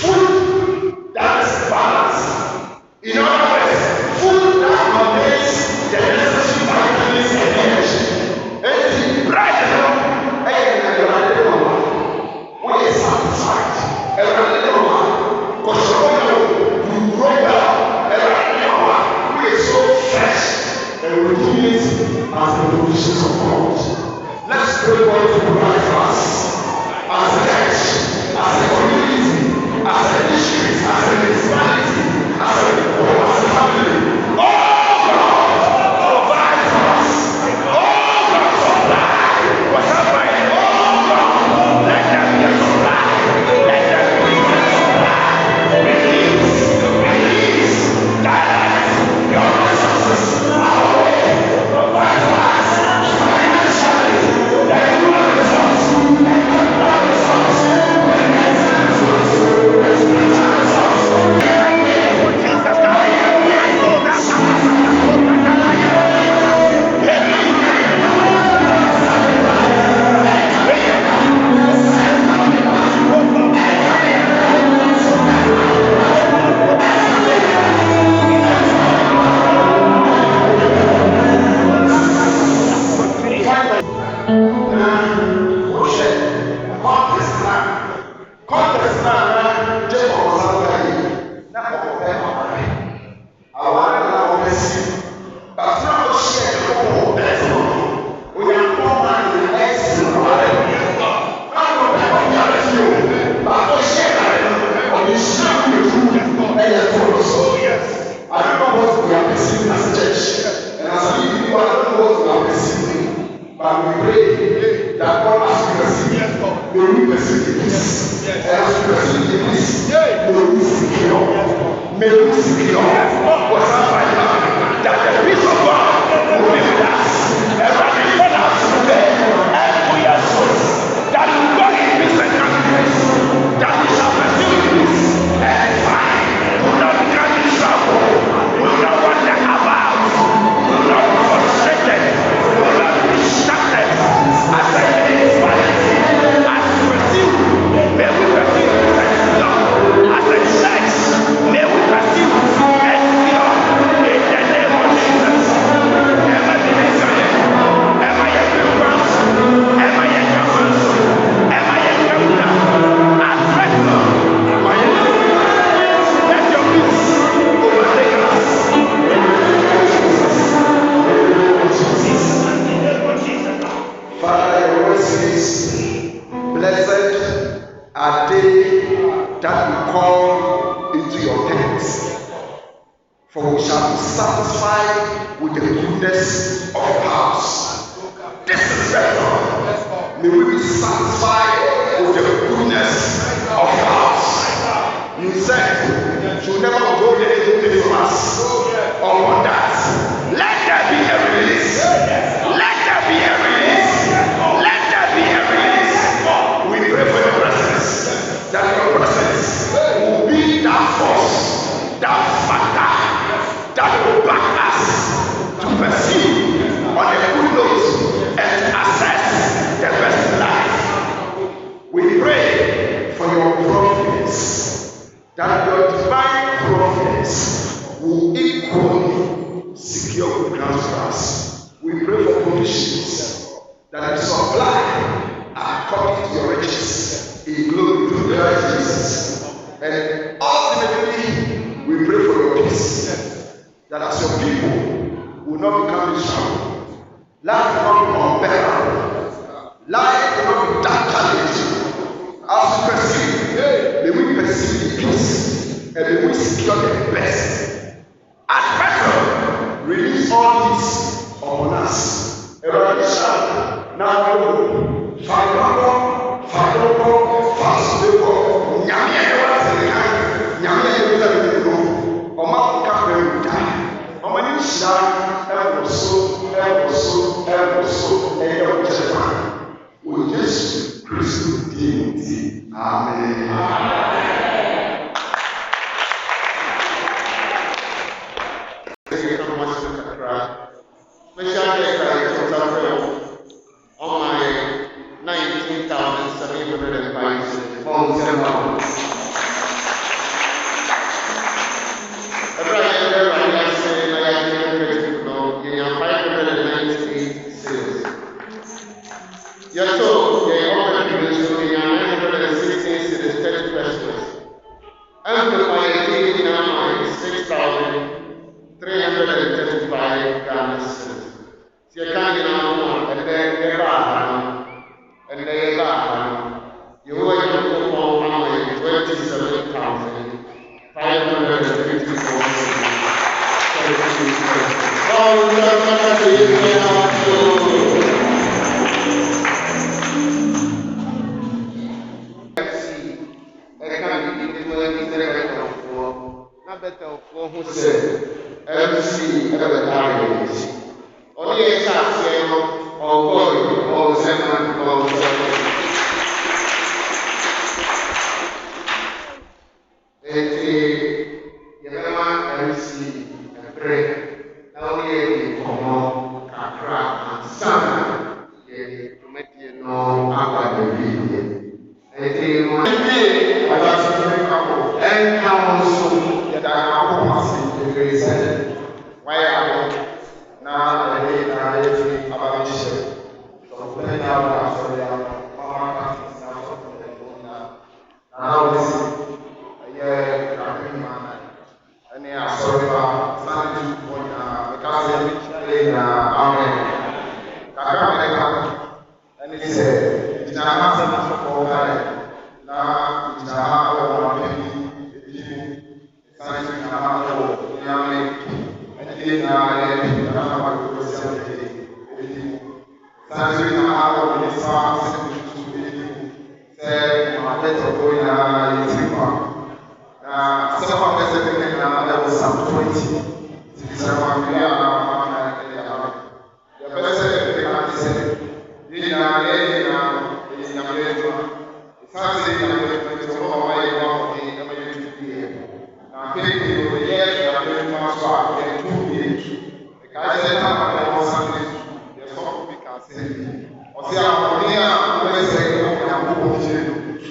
food that is balanced. In other words, food that contains it as the provisions of God. Let's pray God to provide for us as a church, as a community, as a district, as a municipality, as a family. Oh God, provide for us. Oh God, supply whatever. Oh God, let there be a supply. Let there be a supply. Release, direct your resources our way. Provide for us financially. Let your results. Amplified 6,335 Ghana cedis. Tia kan yina no and then and then you were to call 27,554. Who said, MC, ever died. Only a chance or God, or seven, or seven. MC, and pray. Now we come on, Kakra, and Sana, to make you know about the video. And how soon that I am the reason why I now the day I am about Bishop. So, when I was sorry, Mama Cathy is now something that now listen, and they are sorry for Sunday because Amen. And he said, it's not a for now, it's not our science and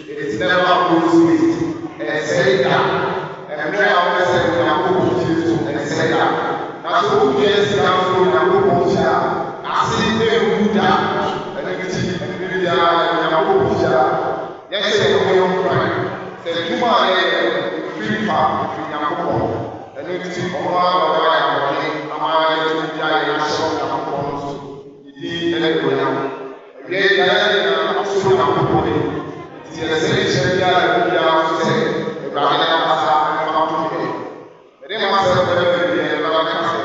it's never lose it and say that and pray out say we are going and say that that's who cares down to na go share asi e wu da and everything and we are na go share yes say we are right say tuma e free fa free na go and everything o ma ba ya ko ama e ya ya so na go so idi e go ya we ya na so na go the essential to say, Ibrahim Asa and Mountain. The name of the cancer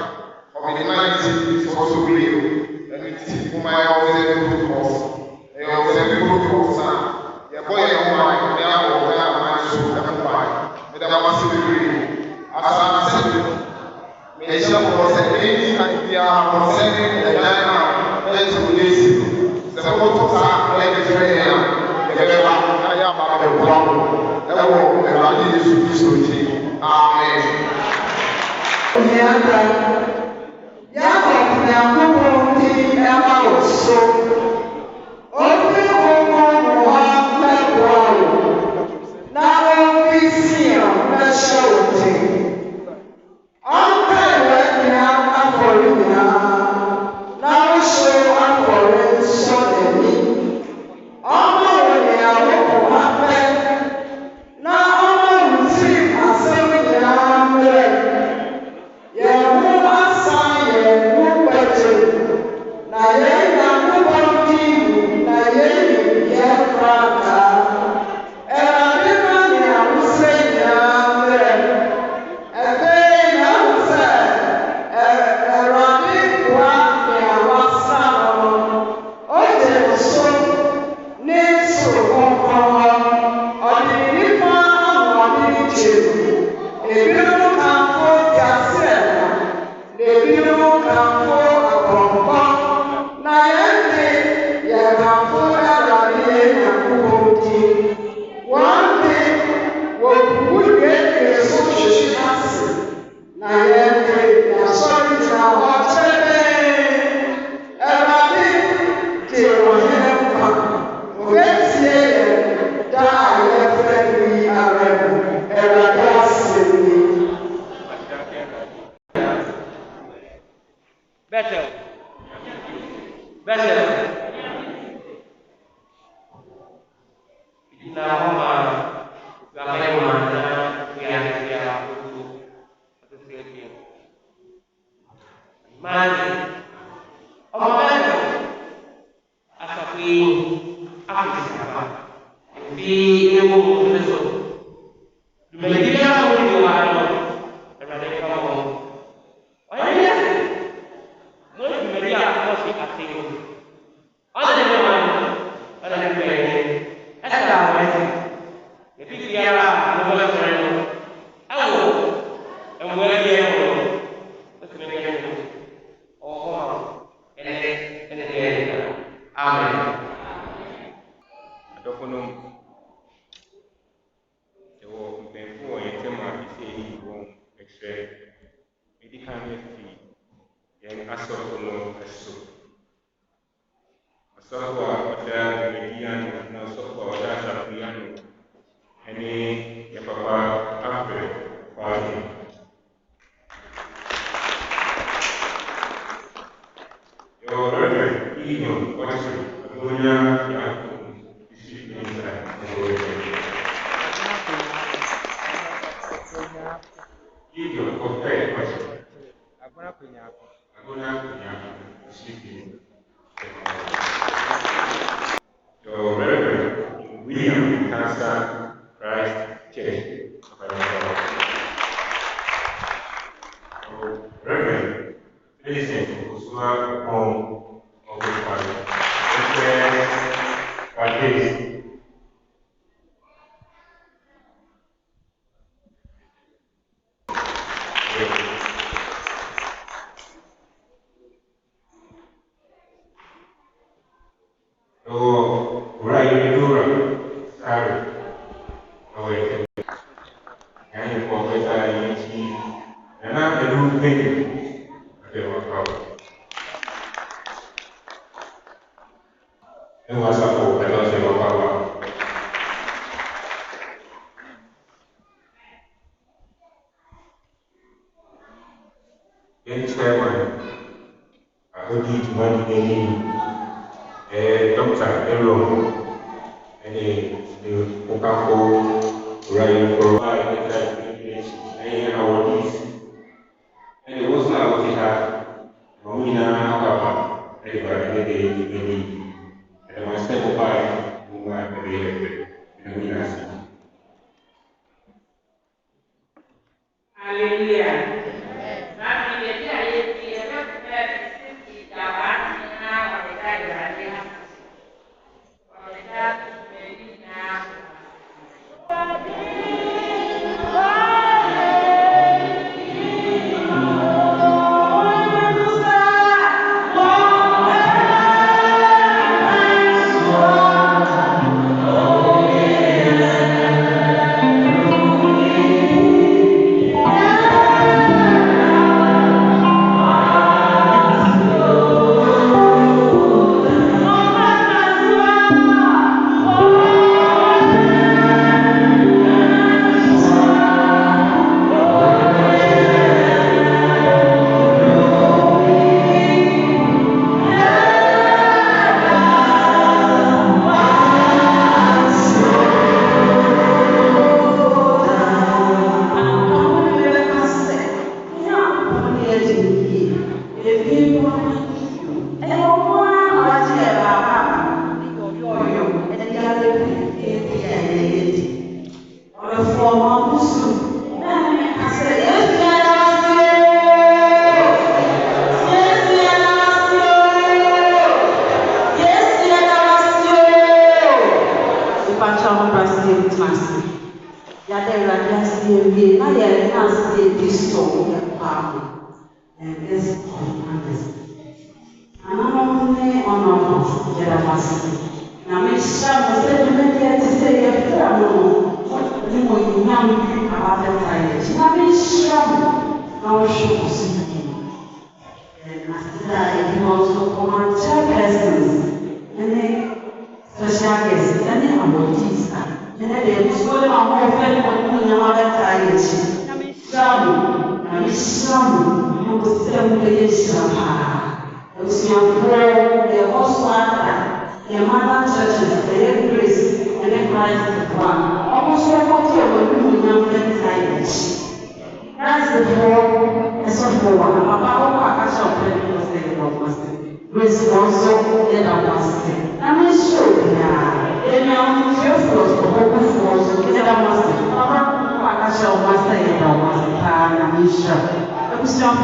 of humanity is also real, and it is for my good cause. They are very good cause now. Your boy and woman, they are all there, my soul, and why. But I want to be real. As I said, may some was any idea concerning the diamond, let's release it. The photos are like a train. dwumadi a ɔsi ase o ɔde ne ma no ɔde ne pɛɛ ɛsɛ awɔde ebi biara a wɔbɛfrɛ no ɛwɔ mmoa bi ɛwɔ no ɔsi ne kɛse no ɔwɔ hɔ ɛnɛ ɛne deɛ ɛyɛ amen. adɔfo no ɛwɔ mpanyinfo wɔ yɛn ntɛm a ɛsɛ ɛyi wɔn ɛhwɛ ɛdi kan no fi yɛn asɔfo no ɛso asɔfo a ɔda dwumadi ano na asɔfo a ɔda asafo ano ɛne yɛn papa afrɛ kwaade yɛwɔ rɛdrɛ iyo ɔkye agonya yɛako bishop minister ɛwɔ iyo ɔpɛ ɔkye agona konyako bishop minister your Reverend William Cancer Christ Church. Reverend Vincent Osuma Home of the Father.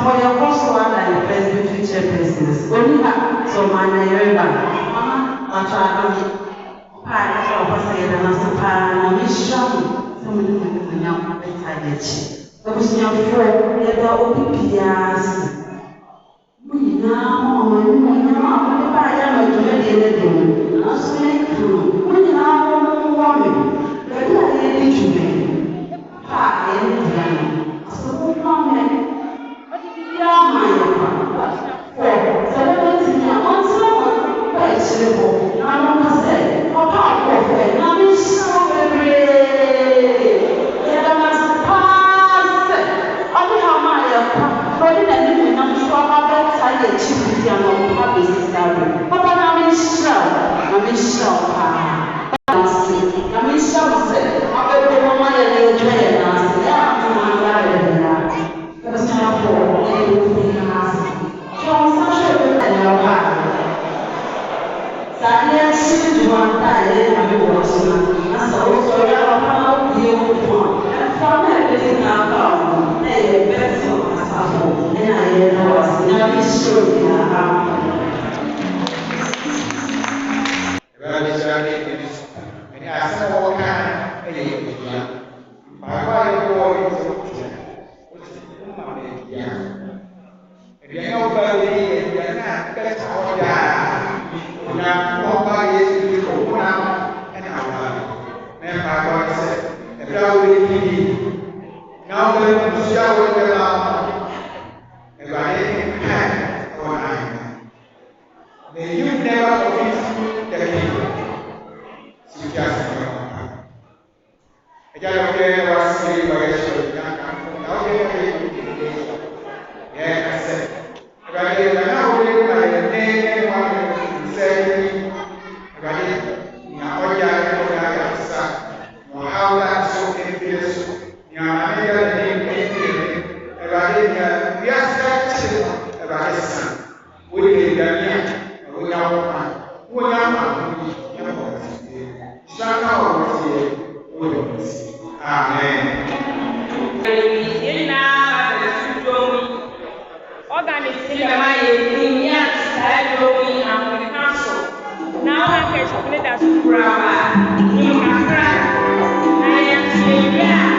For your consular and presbytery chairpersons, Sonia, so my name, Mama, I'll try to pie for a second and some pie, and I'm strong. Some of the young tired. I was young for the OPPS. We now, my mama, I am a dreaded room. I was make through. We now woman. But I didn't to me. Pie and so woman. Yeah, my May you never forget the kingdom. Now I can split as brava. You can cry. I am here.